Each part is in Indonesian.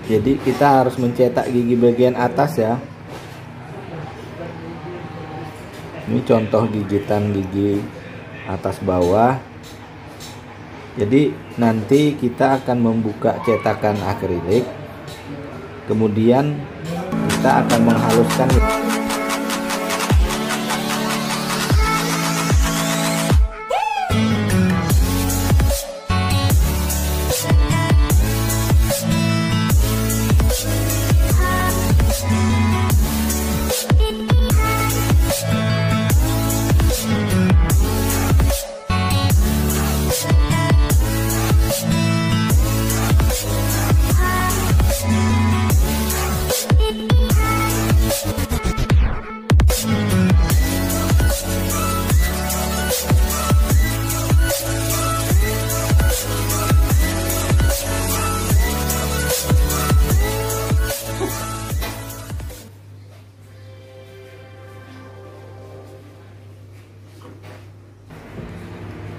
Jadi kita harus mencetak gigi bagian atas ya. Ini contoh gigitan gigi atas bawah. Jadi nanti kita akan membuka cetakan akrilik, kemudian kita akan menghaluskan.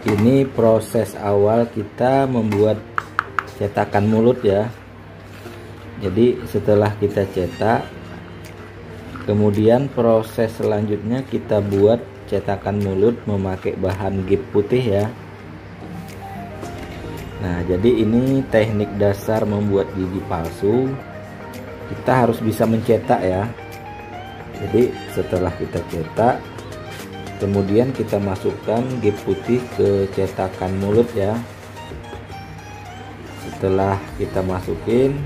Ini proses awal kita membuat cetakan mulut ya. Jadi setelah kita cetak, kemudian proses selanjutnya kita buat cetakan mulut memakai bahan gip putih ya. Nah, jadi ini teknik dasar membuat gigi palsu. Kita harus bisa mencetak ya. Jadi setelah kita cetak, kemudian kita masukkan gip putih ke cetakan mulut ya. Setelah kita masukin,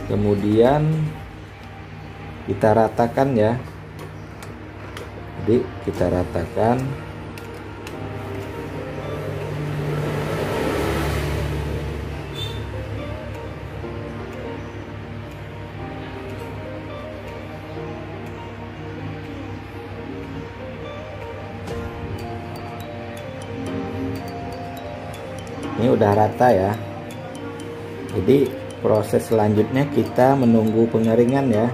kemudian kita ratakan ya. Jadi kita ratakan. Ini udah rata ya. Jadi proses selanjutnya kita menunggu pengeringan ya.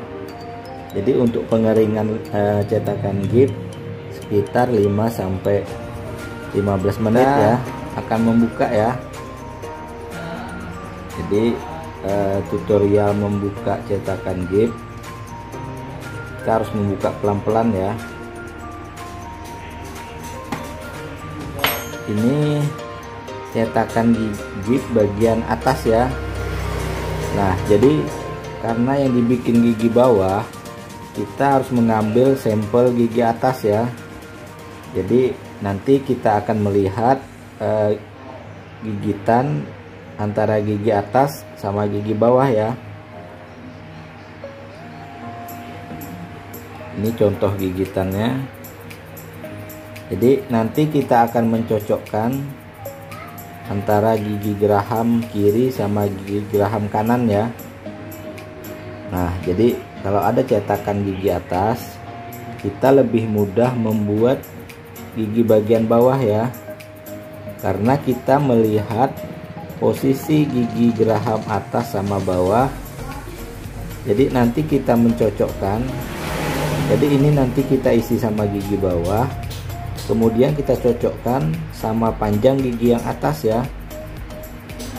Jadi untuk pengeringan cetakan gip sekitar 5-15 menit ya, akan membuka ya. Jadi tutorial membuka cetakan gip, kita harus membuka pelan-pelan ya. Ini cetakan gigi bagian atas ya. Nah, jadi karena yang dibikin gigi bawah, kita harus mengambil sampel gigi atas ya. Jadi nanti kita akan melihat gigitan antara gigi atas sama gigi bawah ya. Ini contoh gigitannya. Jadi nanti kita akan mencocokkan antara gigi geraham kiri sama gigi geraham kanan ya. Nah, jadi kalau ada cetakan gigi atas, kita lebih mudah membuat gigi bagian bawah ya, karena kita melihat posisi gigi geraham atas sama bawah. Jadi nanti kita mencocokkan. Jadi ini nanti kita isi sama gigi bawah, kemudian kita cocokkan sama panjang gigi yang atas ya,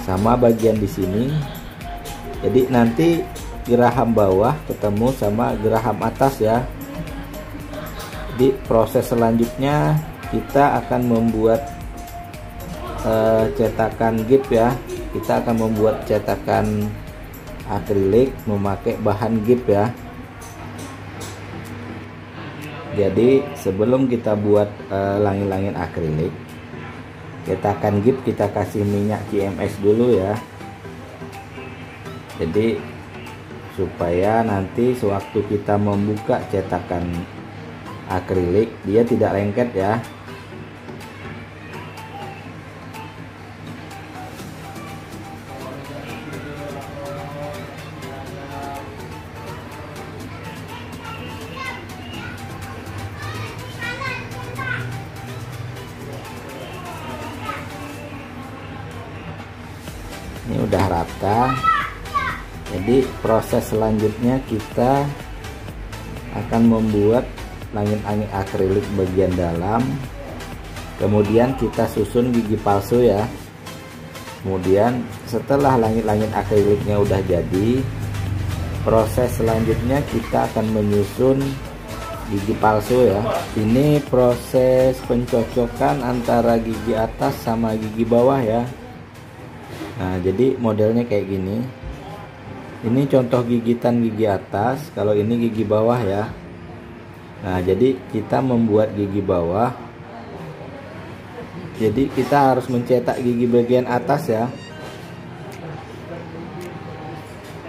sama bagian di sini. Jadi nanti geraham bawah ketemu sama geraham atas ya. Di proses selanjutnya kita akan membuat cetakan gip ya. Kita akan membuat cetakan akrilik memakai bahan gip ya. Jadi sebelum kita buat langit-langit akrilik, cetakan gip kita kasih minyak CMS dulu ya. Jadi supaya nanti sewaktu kita membuka cetakan akrilik dia tidak lengket ya. Ini udah rata. Jadi proses selanjutnya kita akan membuat langit-langit akrilik bagian dalam, kemudian kita susun gigi palsu ya. Kemudian setelah langit-langit akriliknya udah jadi, proses selanjutnya kita akan menyusun gigi palsu ya. Ini proses pencocokan antara gigi atas sama gigi bawah ya. Nah, jadi modelnya kayak gini. Ini contoh gigitan gigi atas, kalau ini gigi bawah ya. Nah, jadi kita membuat gigi bawah. Jadi kita harus mencetak gigi bagian atas ya.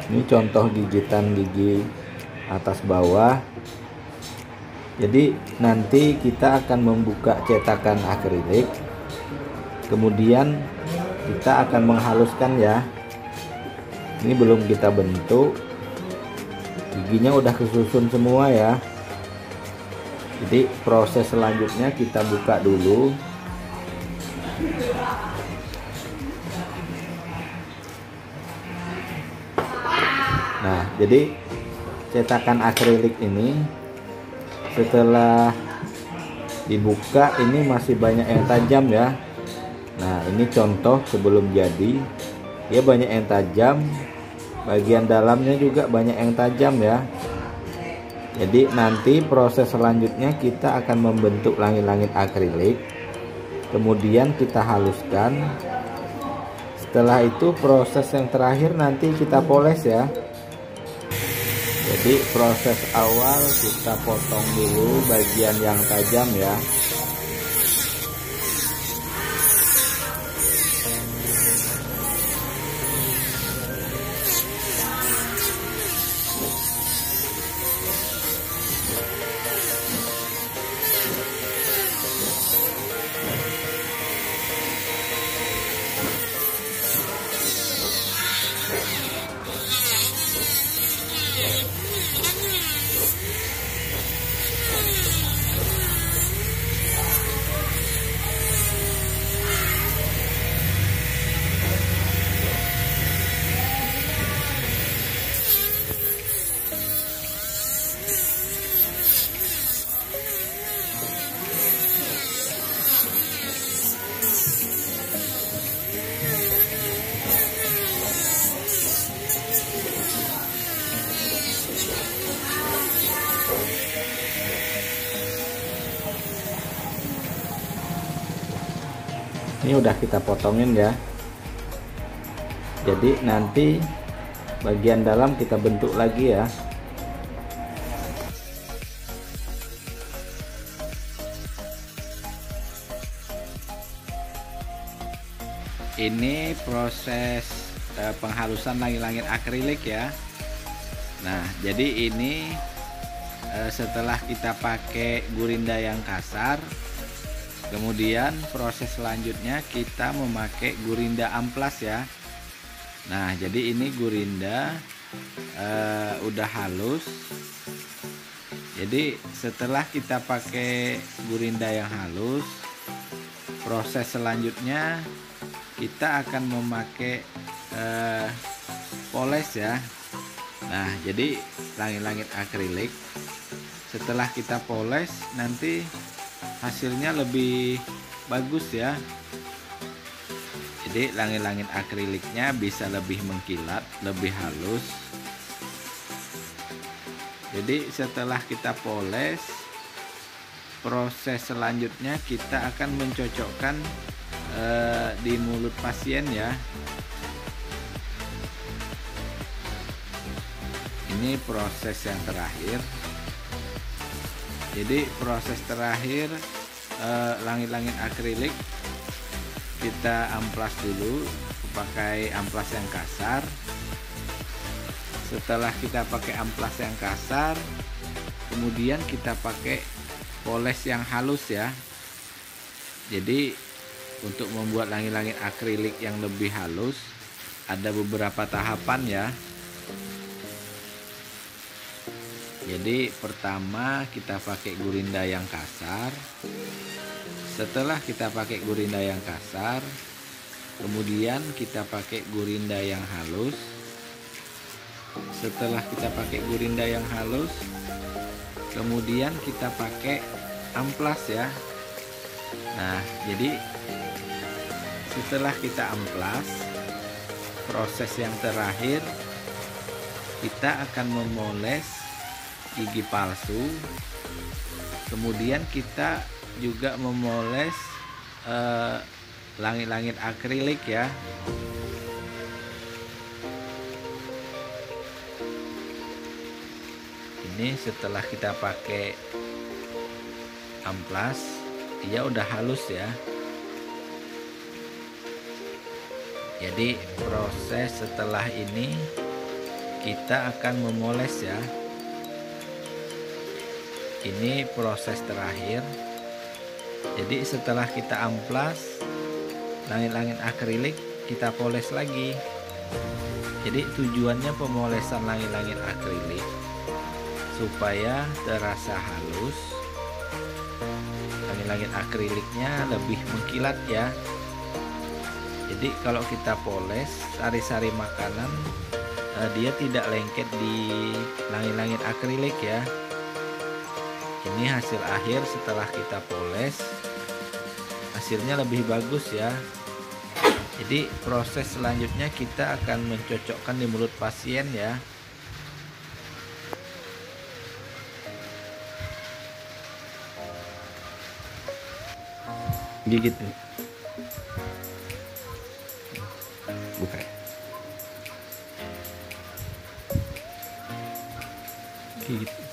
Ini contoh gigitan gigi atas bawah. Jadi nanti kita akan membuka cetakan akrilik. Kemudian kita akan menghaluskan ya. Ini belum kita bentuk, giginya udah kesusun semua ya. Jadi proses selanjutnya kita buka dulu. Nah, jadi cetakan akrilik ini setelah dibuka ini masih banyak yang tajam ya. Nah, ini contoh sebelum jadi, dia banyak yang tajam, bagian dalamnya juga banyak yang tajam ya. Jadi nanti proses selanjutnya kita akan membentuk langit-langit akrilik, kemudian kita haluskan. Setelah itu proses yang terakhir nanti kita poles ya. Jadi proses awal kita potong dulu bagian yang tajam ya. Ini udah kita potongin ya. Jadi nanti bagian dalam kita bentuk lagi ya. Ini proses penghalusan langit-langit akrilik ya. Nah, jadi ini setelah kita pakai gurinda yang kasar, kemudian proses selanjutnya kita memakai gurinda amplas ya. Nah, jadi ini gurinda udah halus. Jadi setelah kita pakai gurinda yang halus, proses selanjutnya kita akan memakai poles ya. Nah, jadi langit-langit akrilik setelah kita poles nanti hasilnya lebih bagus ya. Jadi langit-langit akriliknya bisa lebih mengkilat, lebih halus. Jadi setelah kita poles, proses selanjutnya kita akan mencocokkan di mulut pasien ya. Ini proses yang terakhir. Jadi proses terakhir langit-langit akrilik kita amplas dulu pakai amplas yang kasar. Setelah kita pakai amplas yang kasar, kemudian kita pakai poles yang halus ya. Jadi untuk membuat langit-langit akrilik yang lebih halus ada beberapa tahapan ya. Jadi pertama kita pakai gurinda yang kasar. Setelah kita pakai gurinda yang kasar, kemudian kita pakai gurinda yang halus. Setelah kita pakai gurinda yang halus, kemudian kita pakai amplas ya. Nah, jadi setelah kita amplas, proses yang terakhir, kita akan memoles gigi palsu. Kemudian kita juga memoles langit-langit akrilik ya. Ini setelah kita pakai amplas, dia udah halus ya. Jadi proses setelah ini kita akan memoles ya. Ini proses terakhir. Jadi setelah kita amplas langit-langit akrilik, kita poles lagi. Jadi tujuannya pemolesan langit-langit akrilik supaya terasa halus, langit-langit akriliknya lebih mengkilat ya. Jadi kalau kita poles sari-sari makanan, dia tidak lengket di langit-langit akrilik ya. Ini hasil akhir setelah kita poles, hasilnya lebih bagus ya. Jadi proses selanjutnya kita akan mencocokkan di mulut pasien ya. Gigit nih. Buka. Gigit.